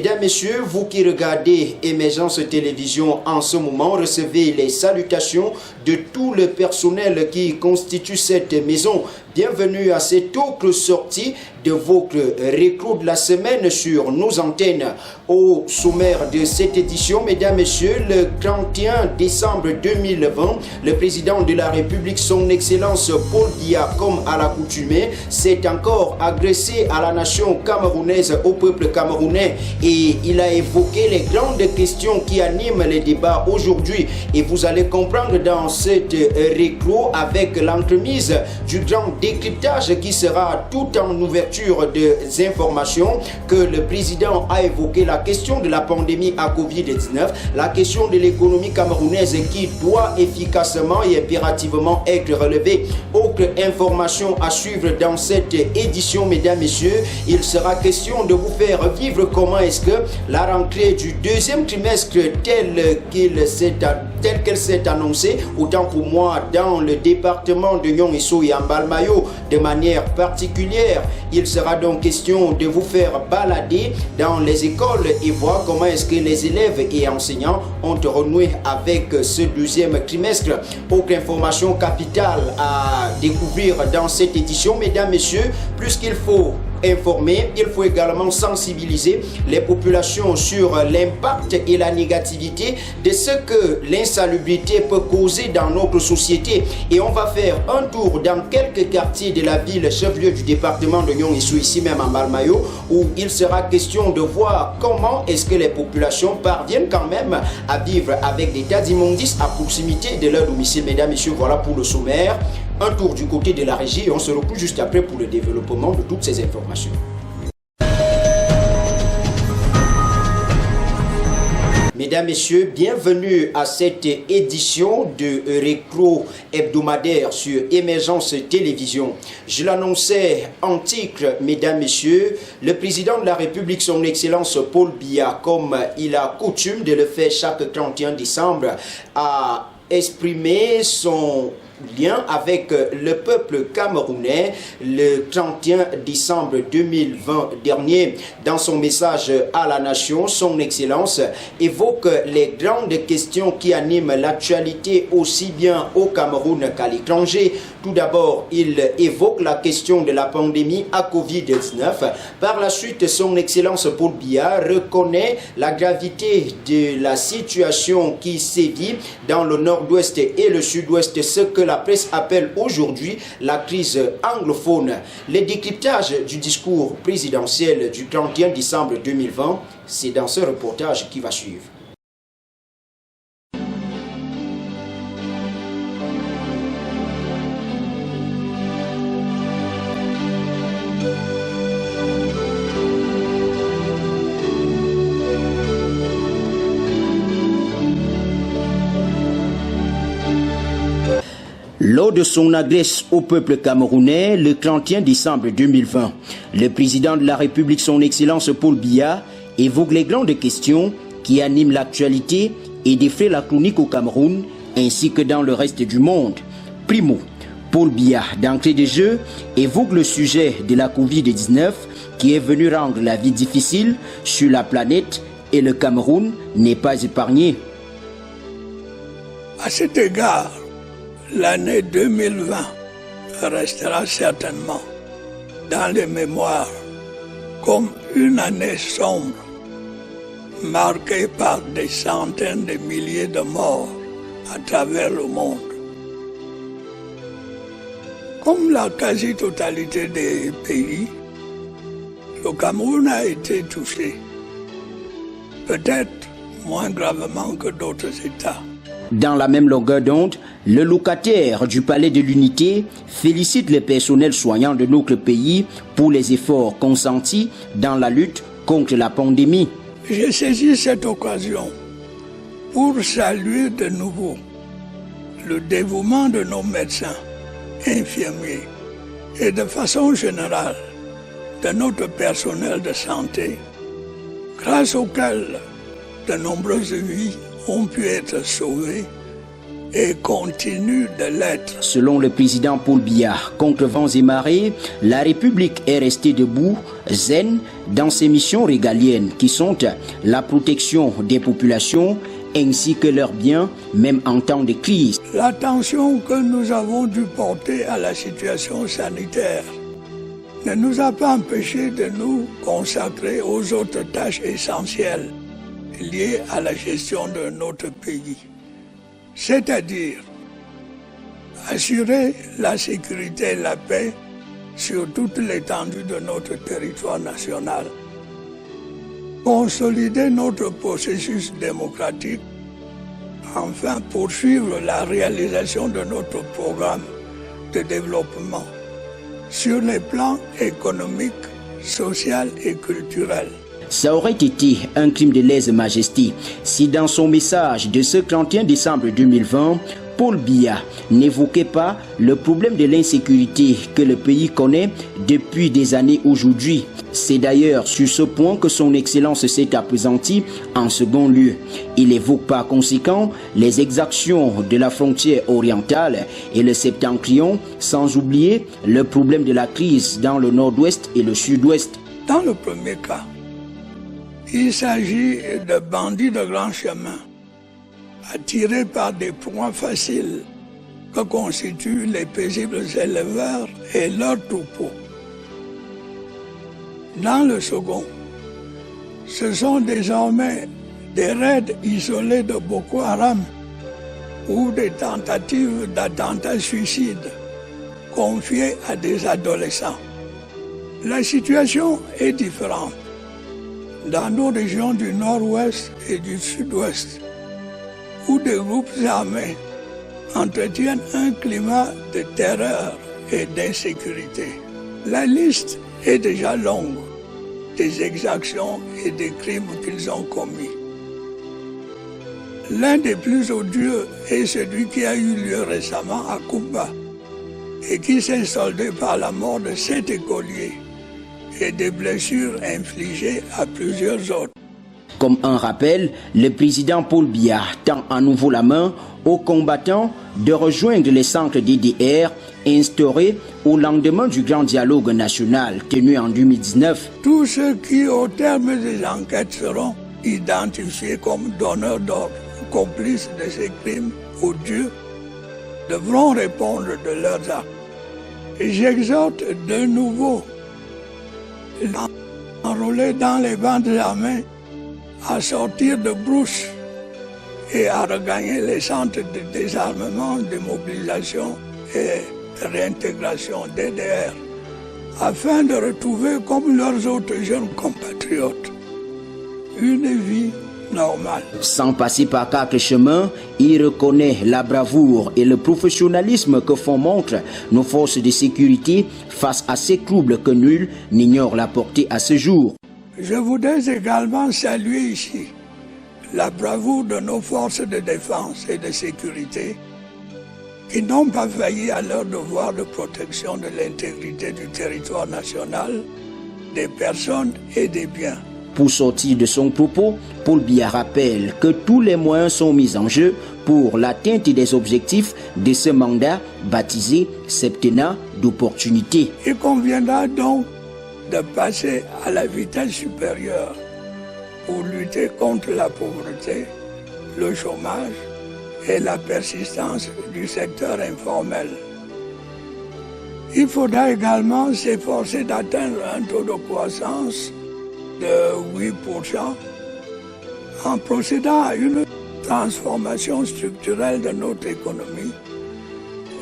Mesdames, Messieurs, vous qui regardez Émergence Télévision en ce moment, recevez les salutations de tout le personnel qui constitue cette maison. Bienvenue à cette autre sortie de votre récro de la semaine sur nos antennes. Au sommaire de cette édition, mesdames, messieurs, le 31 décembre 2020, le président de la République, son Excellence Paul Biya, comme à l'accoutumée, s'est encore adressé à la nation camerounaise, au peuple camerounais, et il a évoqué les grandes questions qui animent les débats aujourd'hui. Et vous allez comprendre dans cette récro, avec l'entremise du grand décryptage qui sera tout en ouverture des informations, que le président a évoqué la question de la pandémie à Covid-19, la question de l'économie camerounaise qui doit efficacement et impérativement être relevée. Autre information à suivre dans cette édition, mesdames, messieurs, il sera question de vous faire vivre comment est-ce que la rentrée du deuxième trimestre telle qu'elle s'est annoncée, autant pour moi dans le département de Nyong-Esso et Ambalmayo de manière particulière. Il sera donc question de vous faire balader dans les écoles et voir comment est-ce que les élèves et enseignants ont renoué avec ce deuxième trimestre. Autre information capitale à découvrir dans cette édition, mesdames, messieurs, plus qu'il faut informer, il faut également sensibiliser les populations sur l'impact et la négativité de ce que l'insalubrité peut causer dans notre société. Et on va faire un tour dans quelques quartiers de la ville chef-lieu du département de Nyong-Esso, ici même en Balmayo, où il sera question de voir comment est-ce que les populations parviennent quand même à vivre avec des tas d'immondices à proximité de leur domicile. Mesdames, messieurs, voilà pour le sommaire. Un tour du côté de la régie et on se retrouve juste après pour le développement de toutes ces informations. Mesdames, Messieurs, bienvenue à cette édition de récro hebdomadaire sur Émergence Télévision. Je l'annonçais en titre, Mesdames, Messieurs, le président de la République, son Excellence Paul Biya, comme il a coutume de le faire chaque 31 décembre, a exprimé son lien avec le peuple camerounais le 31 décembre 2020 dernier. Dans son message à la nation, son Excellence évoque les grandes questions qui animent l'actualité aussi bien au Cameroun qu'à l'étranger. Tout d'abord, il évoque la question de la pandémie à Covid-19. Par la suite, son Excellence Paul Biya reconnaît la gravité de la situation qui sévit dans le nord-ouest et le sud-ouest, ce que la presse appelle aujourd'hui la crise anglophone. Le décryptage du discours présidentiel du 31 décembre 2020, c'est dans ce reportage qui va suivre. Lors de son adresse au peuple camerounais le 31 décembre 2020, le président de la République, son Excellence Paul Biya, évoque les grandes questions qui animent l'actualité et défraient la chronique au Cameroun ainsi que dans le reste du monde. Primo, Paul Biya, d'entrée de jeu, évoque le sujet de la Covid-19 qui est venu rendre la vie difficile sur la planète et le Cameroun n'est pas épargné. À cet égard, l'année 2020 restera certainement dans les mémoires comme une année sombre, marquée par des centaines de milliers de morts à travers le monde. Comme la quasi-totalité des pays, le Cameroun a été touché, peut-être moins gravement que d'autres États. Dans la même longueur d'onde, le locataire du Palais de l'Unité félicite les personnels soignants de notre pays pour les efforts consentis dans la lutte contre la pandémie. J'ai saisi cette occasion pour saluer de nouveau le dévouement de nos médecins, infirmiers et de façon générale de notre personnel de santé, grâce auquel de nombreuses vies ont pu être sauvées et continue de l'être. Selon le président Paul Biya, contre vents et marées, la République est restée debout, zen, dans ses missions régaliennes qui sont la protection des populations ainsi que leurs biens, même en temps de crise. L'attention que nous avons dû porter à la situation sanitaire ne nous a pas empêchés de nous consacrer aux autres tâches essentielles liées à la gestion de notre pays. C'est-à-dire assurer la sécurité et la paix sur toute l'étendue de notre territoire national, consolider notre processus démocratique, enfin poursuivre la réalisation de notre programme de développement sur les plans économiques, social et culturel. Ça aurait été un crime de lèse-majesté si dans son message de ce 31 décembre 2020, Paul Biya n'évoquait pas le problème de l'insécurité que le pays connaît depuis des années aujourd'hui. C'est d'ailleurs sur ce point que son Excellence s'est appesantie en second lieu. Il évoque par conséquent les exactions de la frontière orientale et le septentrion, sans oublier le problème de la crise dans le nord-ouest et le sud-ouest. Dans le premier cas, il s'agit de bandits de grand chemin, attirés par des proies faciles que constituent les paisibles éleveurs et leurs troupeaux. Dans le second, ce sont désormais des raids isolés de Boko Haram ou des tentatives d'attentats suicides confiées à des adolescents. La situation est différente dans nos régions du nord-ouest et du sud-ouest, où des groupes armés entretiennent un climat de terreur et d'insécurité. La liste est déjà longue des exactions et des crimes qu'ils ont commis. L'un des plus odieux est celui qui a eu lieu récemment à Kumba et qui s'est soldé par la mort de 7 écoliers et des blessures infligées à plusieurs autres. Comme un rappel, le président Paul Biya tend à nouveau la main aux combattants de rejoindre les centres DDR instaurés au lendemain du grand dialogue national tenu en 2019. Tous ceux qui, au terme des enquêtes, seront identifiés comme donneurs d'ordre ou complices de ces crimes odieux devront répondre de leurs actes. Et j'exhorte de nouveau enrôlés dans les bandes armées à sortir de brousse et à regagner les centres de désarmement, de mobilisation et de réintégration DDR afin de retrouver, comme leurs autres jeunes compatriotes, une vie normale. Sans passer par quatre chemins, il reconnaît la bravoure et le professionnalisme que font montre nos forces de sécurité face à ces troubles que nul n'ignore la portée à ce jour. Je voudrais également saluer ici la bravoure de nos forces de défense et de sécurité qui n'ont pas failli à leur devoir de protection de l'intégrité du territoire national, des personnes et des biens. Pour sortir de son propos, Paul Biya rappelle que tous les moyens sont mis en jeu pour l'atteinte des objectifs de ce mandat baptisé septennat d'opportunité. Il conviendra donc de passer à la vitesse supérieure pour lutter contre la pauvreté, le chômage et la persistance du secteur informel. Il faudra également s'efforcer d'atteindre un taux de croissance de 8% en procédant à une transformation structurelle de notre économie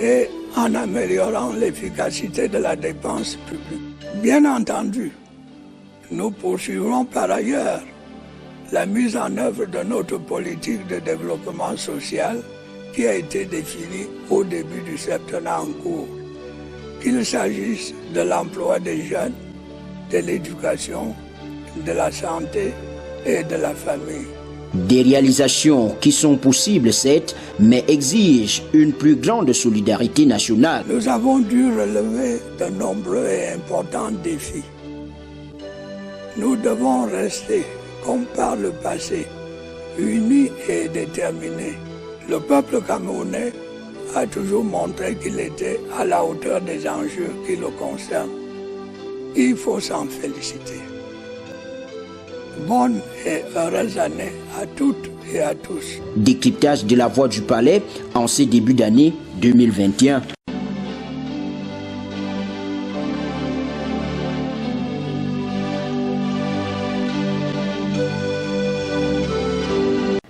et en améliorant l'efficacité de la dépense publique. Bien entendu, nous poursuivrons par ailleurs la mise en œuvre de notre politique de développement social qui a été définie au début du septennat en cours, qu'il s'agisse de l'emploi des jeunes, de l'éducation, de la santé et de la famille. Des réalisations qui sont possibles, certes, mais exigent une plus grande solidarité nationale. Nous avons dû relever de nombreux et importants défis. Nous devons rester, comme par le passé, unis et déterminés. Le peuple camerounais a toujours montré qu'il était à la hauteur des enjeux qui le concernent. Il faut s'en féliciter. Bonne et heureuse année à toutes et à tous. Décryptage de la Voix du Palais en ce début d'année 2021.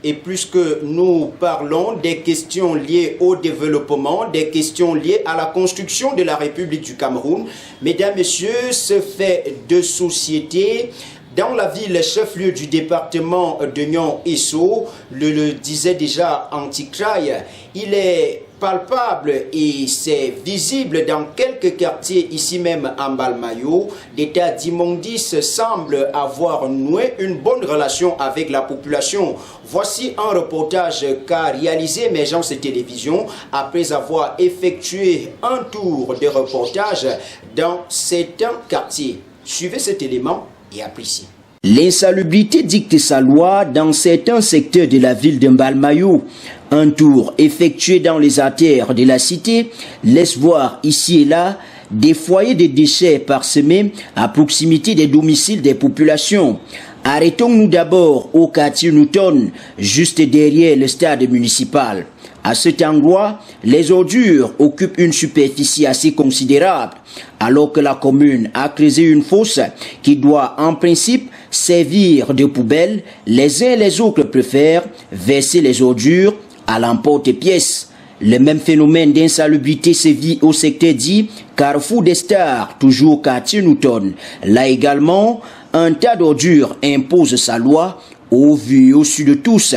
Et puisque nous parlons des questions liées au développement, des questions liées à la construction de la République du Cameroun, mesdames, messieurs, ce fait de société dans la ville chef-lieu du département de Nion-Esso, le disait déjà Antikraï, il est palpable et c'est visible dans quelques quartiers ici même en Mbalmayo. L'état d'immondice semble avoir noué une bonne relation avec la population. Voici un reportage qu'a réalisé Émergence Télévision après avoir effectué un tour de reportage dans certains quartiers. Suivez cet élément et appréciez. L'insalubrité dicte sa loi dans certains secteurs de la ville de Mbalmayo. Un tour effectué dans les artères de la cité laisse voir ici et là des foyers de déchets parsemés à proximité des domiciles des populations. Arrêtons-nous d'abord au quartier Newton, juste derrière le stade municipal. À cet endroit, les ordures occupent une superficie assez considérable, alors que la commune a creusé une fosse qui doit en principe servir de poubelle. Les uns et les autres préfèrent verser les ordures à l'emporte-pièce. Le même phénomène d'insalubrité sévit au secteur dit Carrefour des Stars, toujours quartier Newton. Là également, un tas d'ordures impose sa loi au vu et au su de tous.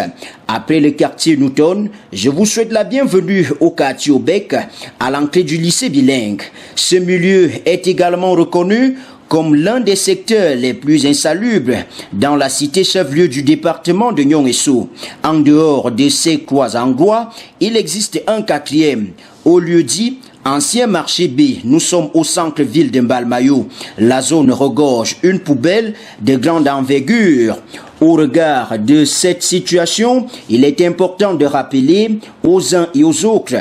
Après le quartier Newton, je vous souhaite la bienvenue au quartier Obec, à l'entrée du lycée bilingue. Ce milieu est également reconnu comme l'un des secteurs les plus insalubres dans la cité chef-lieu du département de Nion-Esso. En dehors de ces trois endroits, il existe un quatrième, au lieu dit Ancien marché B. Nous sommes au centre-ville de Mbalmayo. La zone regorge une poubelle de grande envergure. Au regard de cette situation, il est important de rappeler aux uns et aux autres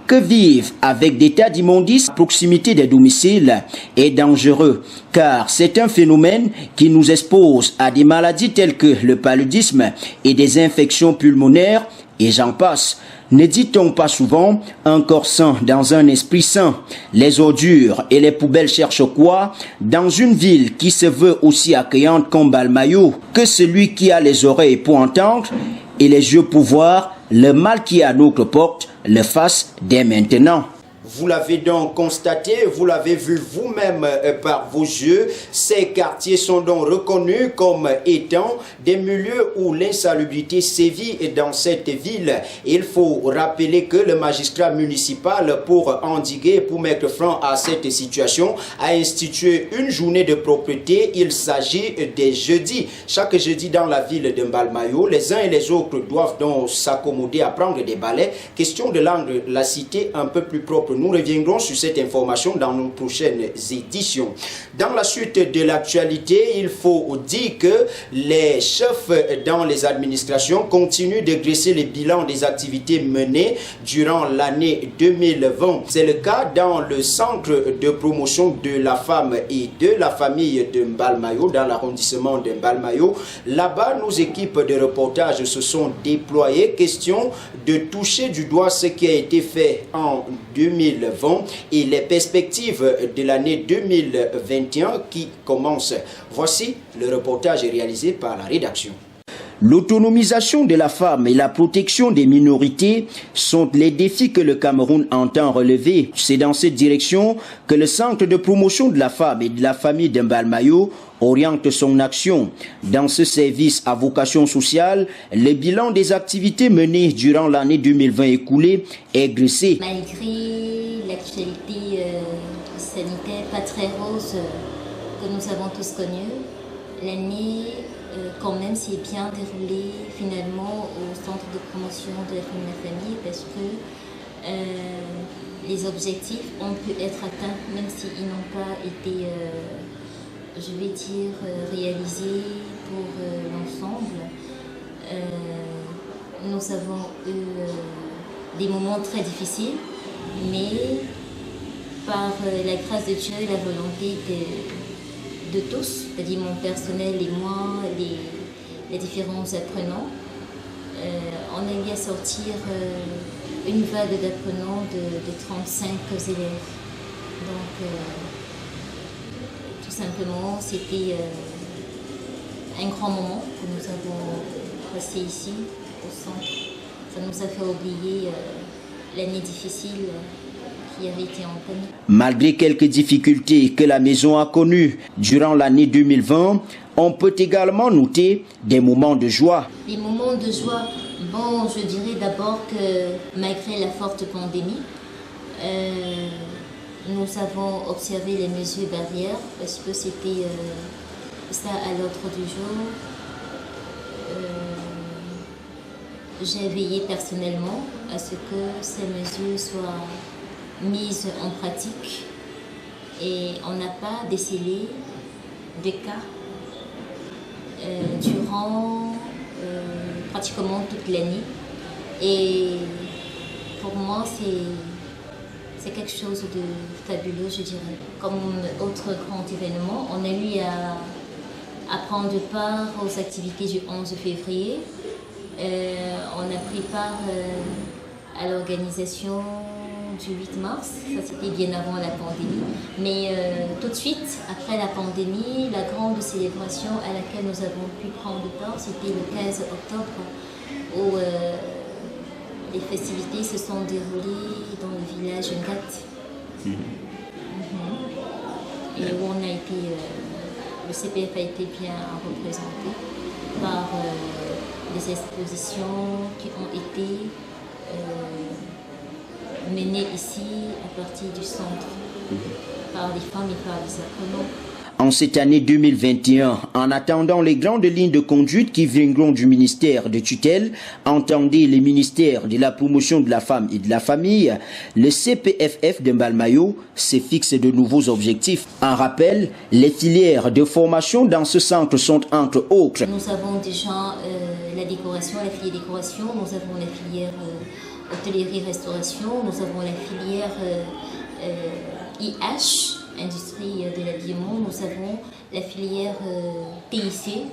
que vivre avec des tas d'immondices à proximité des domiciles est dangereux, car c'est un phénomène qui nous expose à des maladies telles que le paludisme et des infections pulmonaires, et j'en passe. Ne dit-on pas souvent un corps sain dans un esprit sain? Les ordures et les poubelles cherchent quoi dans une ville qui se veut aussi accueillante qu'en Mbalmayo? Que celui qui a les oreilles pour entendre et les yeux pour voir, le mal qui est à notre porte le fasse dès maintenant. Vous l'avez donc constaté, vous l'avez vu vous-même par vos yeux. Ces quartiers sont donc reconnus comme étant des milieux où l'insalubrité sévit dans cette ville. Il faut rappeler que le magistrat municipal, pour endiguer, pour mettre fin à cette situation, a institué une journée de propreté. Il s'agit des jeudis. Chaque jeudi dans la ville de Mbalmayo, les uns et les autres doivent donc s'accommoder à prendre des balais. Question de rendre la cité un peu plus propre. Nous reviendrons sur cette information dans nos prochaines éditions. Dans la suite de l'actualité, il faut dire que les chefs dans les administrations continuent de dresser les bilans des activités menées durant l'année 2020. C'est le cas dans le centre de promotion de la femme et de la famille de Mbalmayo, dans l'arrondissement de Mbalmayo. Là-bas, nos équipes de reportage se sont déployées. Question de toucher du doigt ce qui a été fait en 2020 et les perspectives de l'année 2021 qui commence. Voici le reportage réalisé par la rédaction. L'autonomisation de la femme et la protection des minorités sont les défis que le Cameroun entend relever. C'est dans cette direction que le Centre de promotion de la femme et de la famille de Mbalmayo oriente son action. Dans ce service à vocation sociale, le bilan des activités menées durant l'année 2020 écoulée est dressé. Malgré l'actualité sanitaire pas très rose que nous avons tous connue, l'année quand même s'est bien déroulée finalement au centre de promotion de la famille parce que les objectifs ont pu être atteints même s'ils n'ont pas été je vais dire réalisés pour l'ensemble. nous avons eu des moments très difficiles, mais par la grâce de Dieu et la volonté de tous, c'est-à-dire mon personnel et moi, les différents apprenants, on a eu à sortir une vague d'apprenants de 35 élèves. Donc, tout simplement, c'était un grand moment que nous avons passé ici, au centre. Ça nous a fait oublier l'année difficile qui avait été entamée. Malgré quelques difficultés que la maison a connues durant l'année 2020, on peut également noter des moments de joie. Les moments de joie, bon, je dirais d'abord que malgré la forte pandémie, nous avons observé les mesures barrières parce que c'était ça à l'ordre du jour. J'ai veillé personnellement à ce que ces mesures soient mises en pratique et on n'a pas décelé des cas durant pratiquement toute l'année. Et pour moi, c'est quelque chose de fabuleux, je dirais. Comme autre grand événement, on a eu à prendre part aux activités du 11 février. On a pris part à l'organisation du 8 mars, ça c'était bien avant la pandémie. Mais tout de suite, après la pandémie, la grande célébration à laquelle nous avons pu prendre part, c'était le 15 octobre, où les festivités se sont déroulées dans le village Ngat. Et où on a été, le CPF a été bien représenté par des expositions qui ont été menées ici à partir du centre par les femmes et par les apprenants. En cette année 2021, en attendant les grandes lignes de conduite qui viendront du ministère de tutelle, entendez les ministères de la promotion de la femme et de la famille, le CPFF de Mbalmayo se fixe de nouveaux objectifs. En rappel, les filières de formation dans ce centre sont entre autres. Nous avons déjà la décoration, la filière décoration, nous avons la filière hôtellerie-restauration, nous avons la filière IH, industrie de l'habillement, nous avons la filière TIC.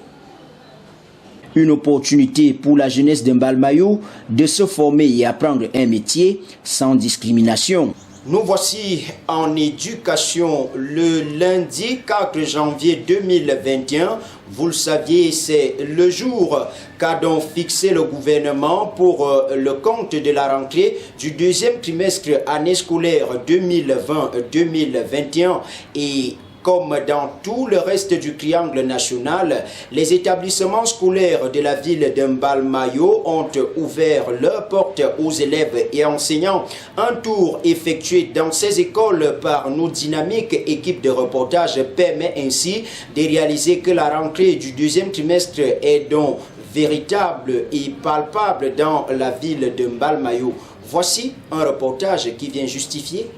Une opportunité pour la jeunesse de Mbalmayo de se former et apprendre un métier sans discrimination. Nous voici en éducation le lundi 4 janvier 2021. Vous le saviez, c'est le jour qu'a donc fixé le gouvernement pour le compte de la rentrée du deuxième trimestre année scolaire 2020-2021 et comme dans tout le reste du triangle national, les établissements scolaires de la ville de Mbalmayo ont ouvert leurs portes aux élèves et enseignants. Un tour effectué dans ces écoles par nos dynamiques équipes de reportage permet ainsi de réaliser que la rentrée du deuxième trimestre est donc véritable et palpable dans la ville de Mbalmayo. Voici un reportage qui vient justifier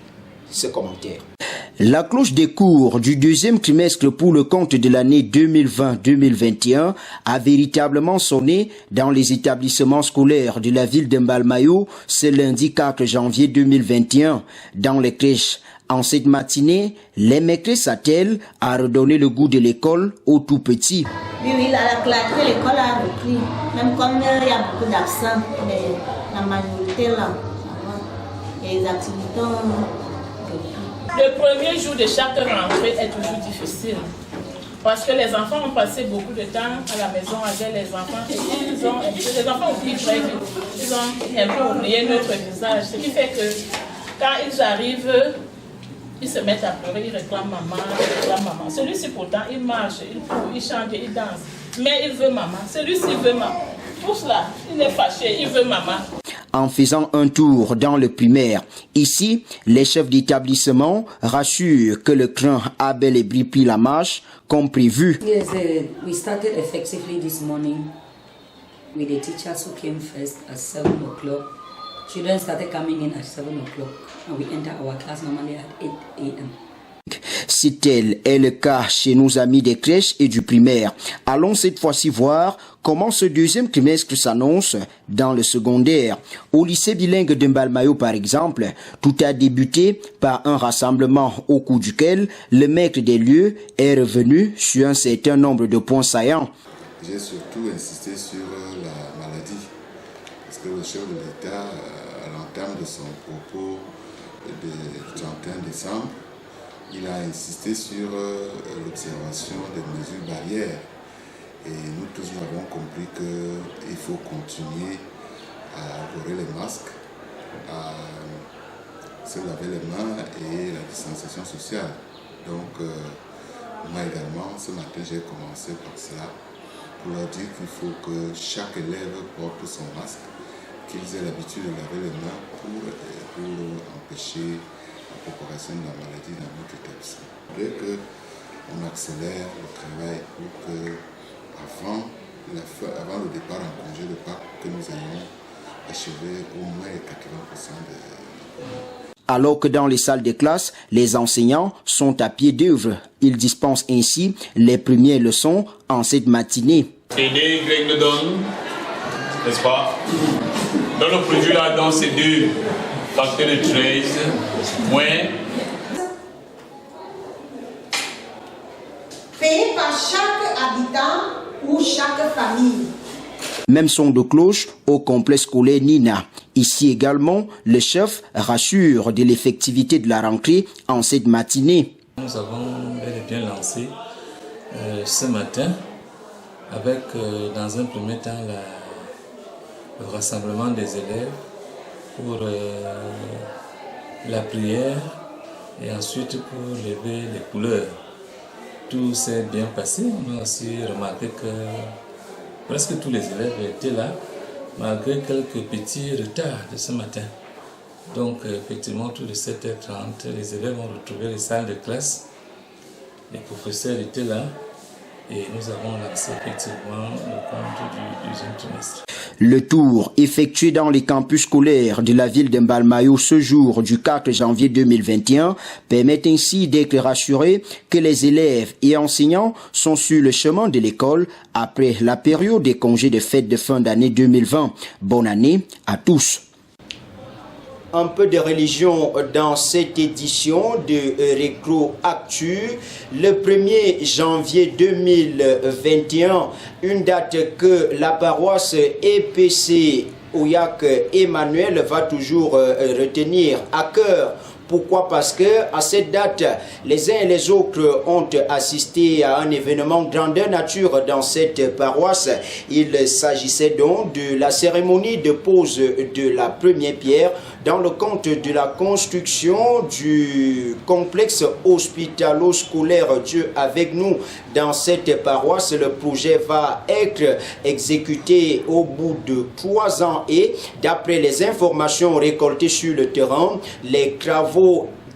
ce commentaire. La cloche des cours du deuxième trimestre pour le compte de l'année 2020-2021 a véritablement sonné dans les établissements scolaires de la ville de Mbalmayo ce lundi 4 janvier 2021. Dans les crèches, en cette matinée, les maîtresses s'attellent à redonner le goût de l'école aux tout petits. Oui, à la clarté, l'école a repris. Même comme il y a beaucoup d'absents, mais la majorité là, il y a des activités. Le premier jour de chaque rentrée est toujours difficile parce que les enfants ont passé beaucoup de temps à la maison avec les enfants et les enfants oublient très vite. Ils ont un peu oublié notre visage, ce qui fait que quand ils arrivent, ils se mettent à pleurer, ils réclament maman, Celui-ci pourtant, il marche, il court, il chante, il danse, mais il veut maman. Celui-ci veut maman. Pour cela, il est fâché, il veut maman. En faisant un tour dans le primaire, ici, les chefs d'établissement rassurent que le cran a bel et bien pris la marche comme prévu. Yes, we started effectively this morning with the teachers who came first at 7 o'clock. Children started coming in at 7 o'clock and we enter our class normally at 8 a.m. Si tel est le cas chez nos amis des crèches et du primaire, allons cette fois-ci voir comment ce deuxième trimestre s'annonce dans le secondaire. Au lycée bilingue de Mbalmayo, par exemple, tout a débuté par un rassemblement au cours duquel le maître des lieux est revenu sur un certain nombre de points saillants. J'ai surtout insisté sur la maladie, parce que le chef de l'État, à l'entame de son propos du 31 décembre, il a insisté sur l'observation des mesures barrières. Et nous tous nous avons compris qu'il faut continuer à avoir les masques, à se laver les mains et la distanciation sociale. Donc, moi également, ce matin, j'ai commencé par cela, pour leur dire qu'il faut que chaque élève porte son masque, qu'ils aient l'habitude de laver les mains pour empêcher la propagation de la maladie dans notre établissement. Dès qu'on accélère le travail pour que, avant le départ en congé de Pâques, que nous ayons achevé au moins 80% de... Alors que dans les salles de classe, les enseignants sont à pied d'œuvre. Ils dispensent ainsi les premières leçons en cette matinée. CD, Greg nous donne, n'est-ce pas? Dans le produit là, dans ces deux facteurs de 13, moins... Payé par chaque habitant ou chaque famille. Même son de cloche au complexe scolaire Nina. Ici également, le chef rassure de l'effectivité de la rentrée en cette matinée. Nous avons bel et bien lancé ce matin avec dans un premier temps le rassemblement des élèves pour la prière et ensuite pour lever les couleurs. Tout s'est bien passé. On a aussi remarqué que presque tous les élèves étaient là, malgré quelques petits retards de ce matin. Donc, effectivement, tout de 7h30, les élèves ont retrouvé les salles de classe. Les professeurs étaient là et nous avons lancé effectivement le compte du deuxième trimestre. Le tour effectué dans les campus scolaires de la ville de Mbalmayo ce jour du 4 janvier 2021 permet ainsi d'être rassuré que les élèves et enseignants sont sur le chemin de l'école après la période des congés de fête de fin d'année 2020. Bonne année à tous. Un peu de religion dans cette édition de Récro Actu. Le 1er janvier 2021, une date que la paroisse EPC Ouyak Emmanuel va toujours retenir à cœur. Pourquoi? Parce que à cette date, les uns et les autres ont assisté à un événement grandeur nature dans cette paroisse. Il s'agissait donc de la cérémonie de pose de la première pierre dans le cadre de la construction du complexe hospitalo-scolaire Dieu avec nous dans cette paroisse. Le projet va être exécuté au bout de 3 ans et d'après les informations récoltées sur le terrain, les travaux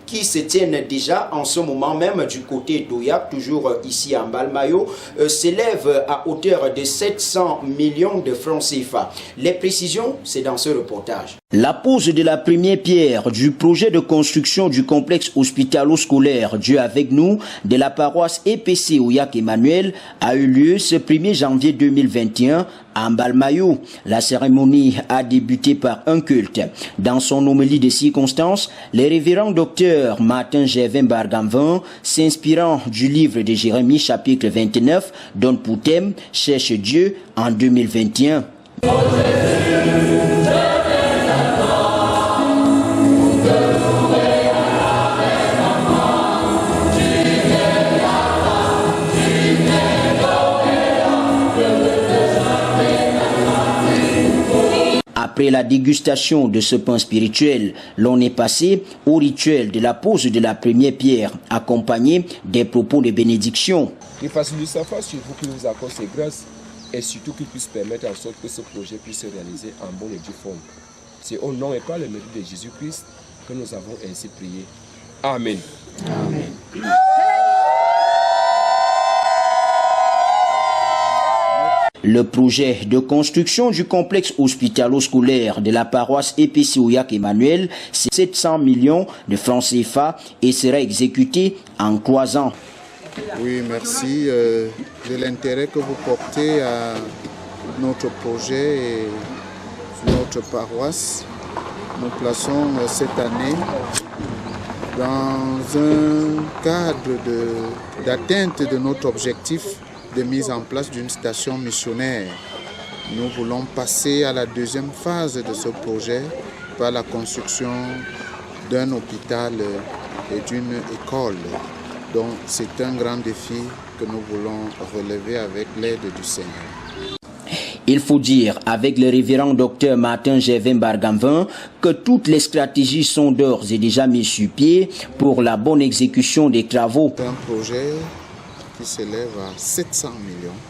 qui se tiennent déjà en ce moment même du côté d'Ouyak, toujours ici à Mbalmayo, s'élèvent à hauteur de 700 millions de francs CFA. Les précisions, c'est dans ce reportage. La pose de la première pierre du projet de construction du complexe hospitalo-scolaire Dieu avec nous de la paroisse EPC Ouyak Emmanuel a eu lieu ce 1er janvier 2021 à Mbalmayo. La cérémonie a débuté par un culte. Dans son homélie de circonstances, les révérends docteurs Martin Gervin Bargamvin, s'inspirant du livre de Jérémie chapitre 29, donne pour thème « Cherche Dieu en 2021 ». Après la dégustation de ce pain spirituel, l'on est passé au rituel de la pose de la première pierre, accompagné des propos de bénédiction. Qu'il facilite sa face sur vous, qu'il vous accorde ses grâces et surtout qu'il puisse permettre en sorte que ce projet puisse se réaliser en bonne et due forme. C'est au nom et par le mérite de Jésus-Christ que nous avons ainsi prié. Amen. Amen. Le projet de construction du complexe hospitalo-scolaire de la paroisse EPC Ouyak Emmanuel, c'est 700 millions de francs CFA et sera exécuté en 3 ans. Oui, merci de l'intérêt que vous portez à notre projet et notre paroisse. Nous plaçons cette année dans un cadre d'atteinte de notre objectif de mise en place d'une station missionnaire. Nous voulons passer à la deuxième phase de ce projet par la construction d'un hôpital et d'une école. Donc c'est un grand défi que nous voulons relever avec l'aide du Seigneur. Il faut dire, avec le révérend docteur Martin Gervin Bargamvin, que toutes les stratégies sont d'ores et déjà mises sur pied pour la bonne exécution des travaux. C'est un projet qui s'élève à 700 millions.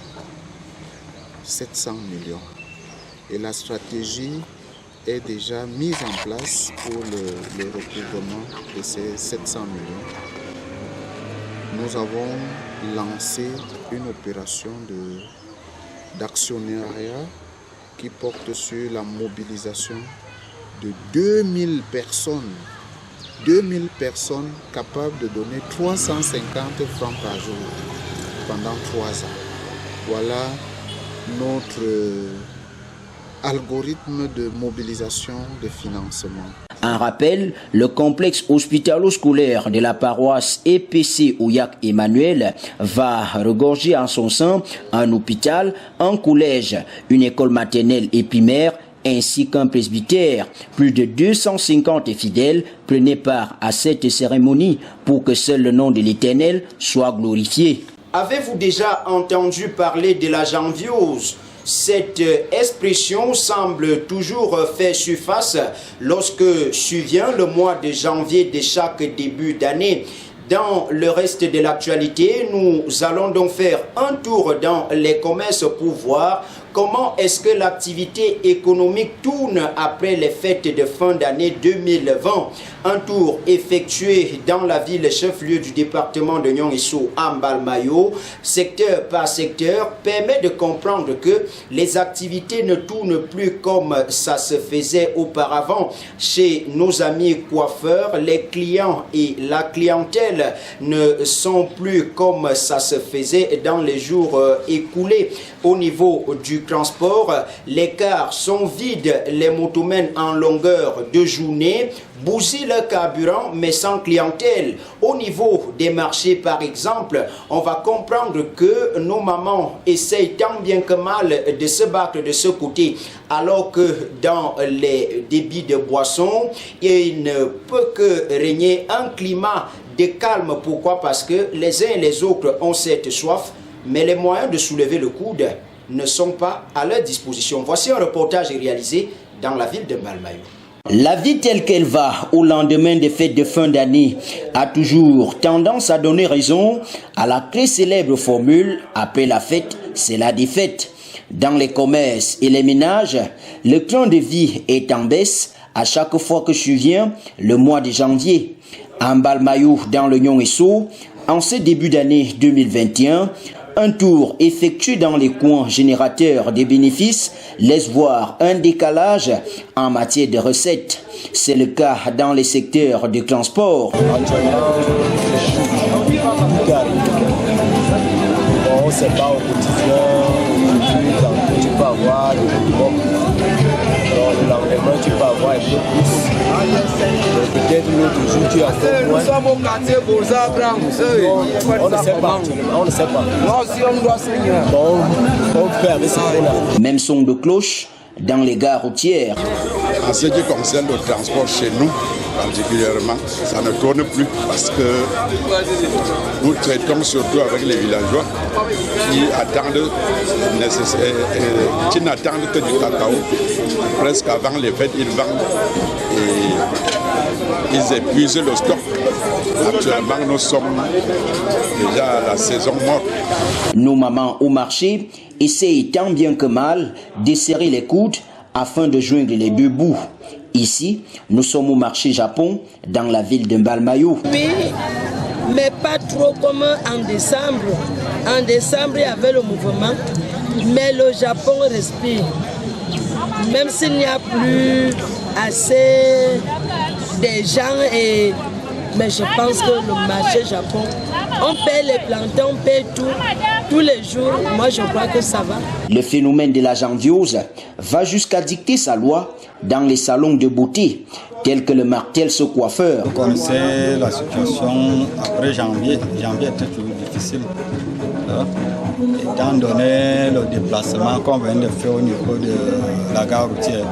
700 millions. Et la stratégie est déjà mise en place pour le recouvrement de ces 700 millions. Nous avons lancé une opération d'actionnariat qui porte sur la mobilisation de 2000 personnes. 2000 personnes capables de donner 350 francs par jour pendant 3 ans. Voilà notre algorithme de mobilisation de financement. En rappel, le complexe hospitalo-scolaire de la paroisse EPC Ouyak Emmanuel va regorger en son sein un hôpital, un collège, une école maternelle et primaire, ainsi qu'un presbytère. Plus de 250 fidèles prenaient part à cette cérémonie pour que seul le nom de l'Éternel soit glorifié. Avez-vous déjà entendu parler de la janviose? Cette expression semble toujours faire surface lorsque survient le mois de janvier de chaque début d'année. Dans le reste de l'actualité, nous allons donc faire un tour dans les commerces pour voir comment est-ce que l'activité économique tourne après les fêtes de fin d'année 2020. Un tour effectué dans la ville chef-lieu du département de Nyong-Esso, Ambalmayo, secteur par secteur, permet de comprendre que les activités ne tournent plus comme ça se faisait auparavant. Chez nos amis coiffeurs, les clients et la clientèle ne sont plus comme ça se faisait dans les jours écoulés. Au niveau du transport, les cars sont vides, les motomènes en longueur de journée bousillent le carburant mais sans clientèle. Au niveau des marchés par exemple, on va comprendre que nos mamans essayent tant bien que mal de se battre de ce côté, alors que dans les débits de boissons, il ne peut que régner un climat de calme. Pourquoi? Parce que les uns et les autres ont cette soif, mais les moyens de soulever le coude ne sont pas à leur disposition. Voici un reportage réalisé dans la ville de Mbalmayo. La vie telle qu'elle va au lendemain des fêtes de fin d'année a toujours tendance à donner raison à la très célèbre formule « après la fête, c'est la défaite ». Dans les commerces et les ménages, le train de vie est en baisse à chaque fois que survient le mois de janvier. À Mbalmayo, dans le Nyong-Esso, en ce début d'année 2021, un tour effectué dans les coins générateurs des bénéfices laisse voir un décalage en matière de recettes. C'est le cas dans les secteurs de transport. On ne sait pas au quotidien, tu peux avoir le minimum. Le lendemain, tu peux avoir un peu plus. Peut-être l'autre jour, tu as fait moins. On ne sait pas. On ne sait pas. On fait avec ce qu'on a. Même son de cloche dans les gares routières. En ce qui concerne le transport chez nous, particulièrement, ça ne tourne plus parce que nous traitons surtout avec les villageois qui n'attendent que du cacao. Presque avant les fêtes, ils vendent et ils épuisent le stock. Actuellement, nous sommes déjà à la saison morte. Nos mamans au marché essayent tant bien que mal de serrer les coudes afin de joindre les deux bouts. Ici, nous sommes au marché Japon, dans la ville de Mbalmayo. Oui, mais pas trop comme en décembre. En décembre, il y avait le mouvement. Mais le Japon respire. Même s'il n'y a plus assez de gens, mais je pense que le marché Japon, on paie les plantains, on paie tout, tous les jours. Moi, je crois que ça va. Le phénomène de la janviose va jusqu'à dicter sa loi dans les salons de beauté, tels que le Martel ce coiffeur. Vous connaissez la situation après janvier. Janvier était toujours difficile. Étant donné le déplacement qu'on vient de faire au niveau de la gare routière,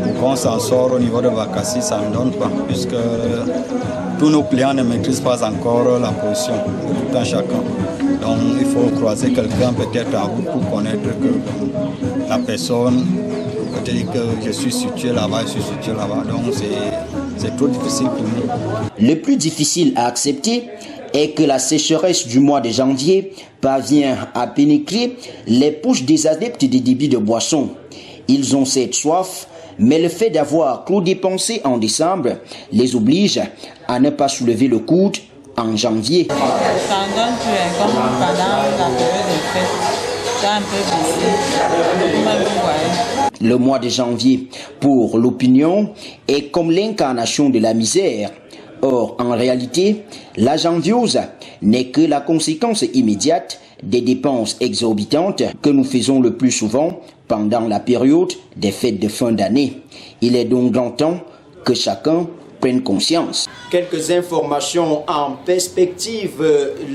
pour qu'on s'en sort au niveau de Bakassi, ça ne donne pas, puisque tous nos clients ne maîtrisent pas encore la position de tout un chacun. Donc il faut croiser quelqu'un peut-être en route pour connaître que la personne peut dire que je suis situé là-bas, je suis situé là-bas. Donc c'est trop difficile pour nous. Le plus difficile à accepter est que la sécheresse du mois de janvier parvient à pénétrer les poches des adeptes des débits de boissons. Ils ont cette soif, mais le fait d'avoir trop dépensé en décembre les oblige à ne pas soulever le coude en janvier. Ça donne plus comme pendant la période des fêtes. C'est un peu difficile. Le mois de janvier, pour l'opinion, est comme l'incarnation de la misère. Or, en réalité, la janviose n'est que la conséquence immédiate des dépenses exorbitantes que nous faisons le plus souvent pendant la période des fêtes de fin d'année. Il est donc grand temps que chacun prenne conscience. Quelques informations en perspective.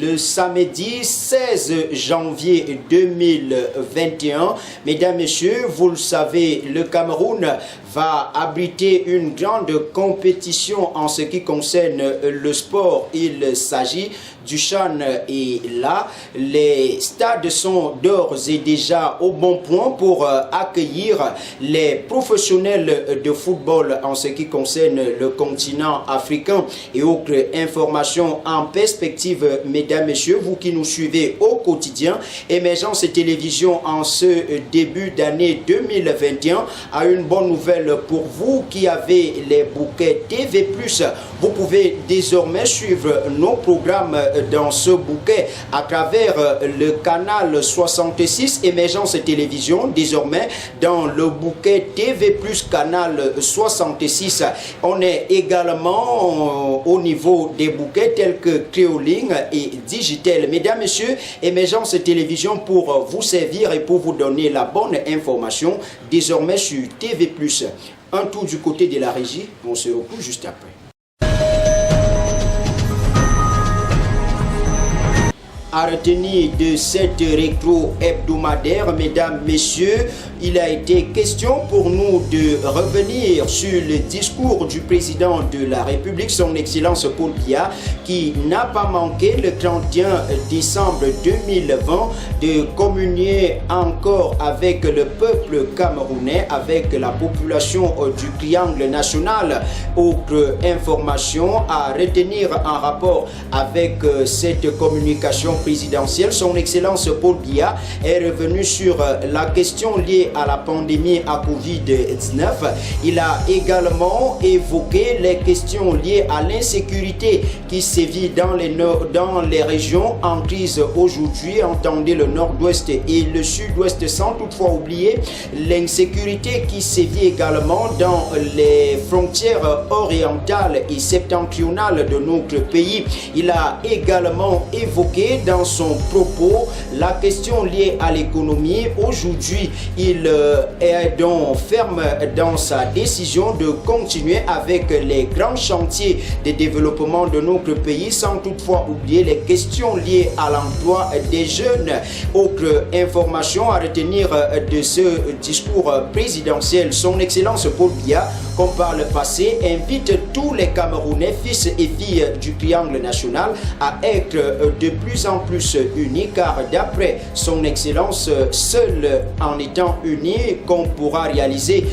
Le samedi 16 janvier 2021, mesdames, messieurs, vous le savez, le Cameroun va abriter une grande compétition en ce qui concerne le sport. Il s'agit du CHAN et là, les stades sont d'ores et déjà au bon point pour accueillir les professionnels de football en ce qui concerne le continent africain. Et autres informations en perspective, mesdames, messieurs, vous qui nous suivez au quotidien, Émergence Télévision en ce début d'année 2021 a une bonne nouvelle pour vous qui avez les bouquets TV+. Vous pouvez désormais suivre nos programmes dans ce bouquet à travers le canal 66 Émergence Télévision, désormais dans le bouquet TV+, canal 66. On est également au niveau des bouquets tels que Créoline et Digital. Mesdames, messieurs, Émergence Télévision pour vous servir et pour vous donner la bonne information, désormais sur TV+. Un tour du côté de la régie, on se retrouve juste après. À retenir de cette rétro hebdomadaire, mesdames, messieurs, il a été question pour nous de revenir sur le discours du président de la République, son Excellence Paul Biya, qui n'a pas manqué le 31 décembre 2020 de communier encore avec le peuple camerounais, avec la population du triangle national. Autre information à retenir en rapport avec cette communication présidentielle, son Excellence Paul Biya est revenu sur la question liée à la pandémie à Covid-19. Il a également évoqué les questions liées à l'insécurité qui sévit dans les régions en crise aujourd'hui. Entendez le nord-ouest et le sud-ouest, sans toutefois oublier l'insécurité qui sévit également dans les frontières orientales et septentrionales de notre pays. Il a également évoqué dans son propos la question liée à l'économie. Aujourd'hui, il est donc ferme dans sa décision de continuer avec les grands chantiers de développement de notre pays, sans toutefois oublier les questions liées à l'emploi des jeunes. Autre information à retenir de ce discours présidentiel, son Excellence Paul Biya, comme par le passé, invite tous les Camerounais, fils et filles du triangle national, à être de plus en plus unis, car d'après son Excellence, seul en étant unis qu'on pourra réaliser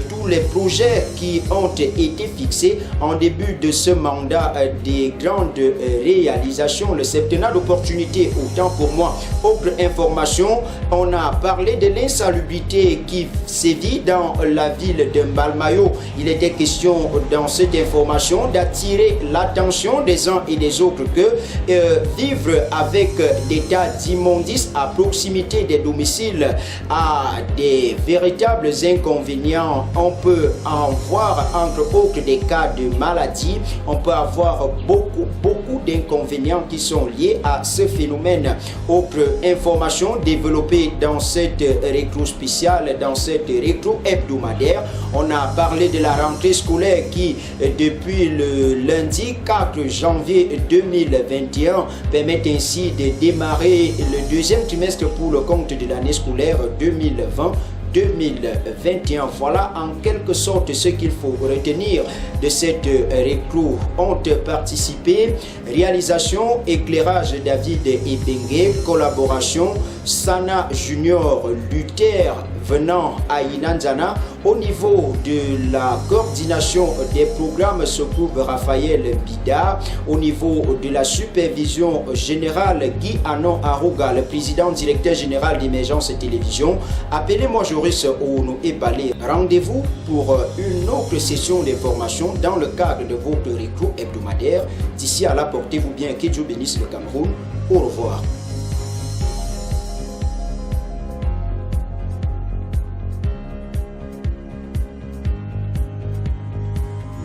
tous les projets qui ont été fixés en début de ce mandat des grandes réalisations, le septennat d'opportunités. Autant pour moi. Autre information, on a parlé de l'insalubrité qui sévit dans la ville de Mbalmayo Il était question dans cette information d'attirer l'attention des uns et des autres que vivre avec des tas d'immondices à proximité des domiciles a des véritables inconvénients. On peut en voir entre autres des cas de maladie. On peut avoir beaucoup d'inconvénients qui sont liés à ce phénomène. Autre information développée dans cette rétro spéciale, dans cette rétro hebdomadaire, on a parlé de la rentrée scolaire qui, depuis le lundi 4 janvier 2021, permet ainsi de démarrer le deuxième trimestre pour le compte de l'année scolaire 2020-2021. Voilà en quelque sorte ce qu'il faut retenir de cette récrue. Ont participé réalisation, éclairage David Ebengue, collaboration Sana Junior Luther venant à Inanzana. Au niveau de la coordination des programmes se trouve Raphaël Bida. Au niveau de la supervision générale, Guy Anon Arouga, le président directeur général d'Émergence Télévision. Appelez-moi Joris Ounou et Balé. Rendez-vous pour une autre session d'information dans le cadre de votre récrue hebdomadaire. D'ici à là, portez-vous bien. Que Dieu bénisse le Cameroun. Au revoir.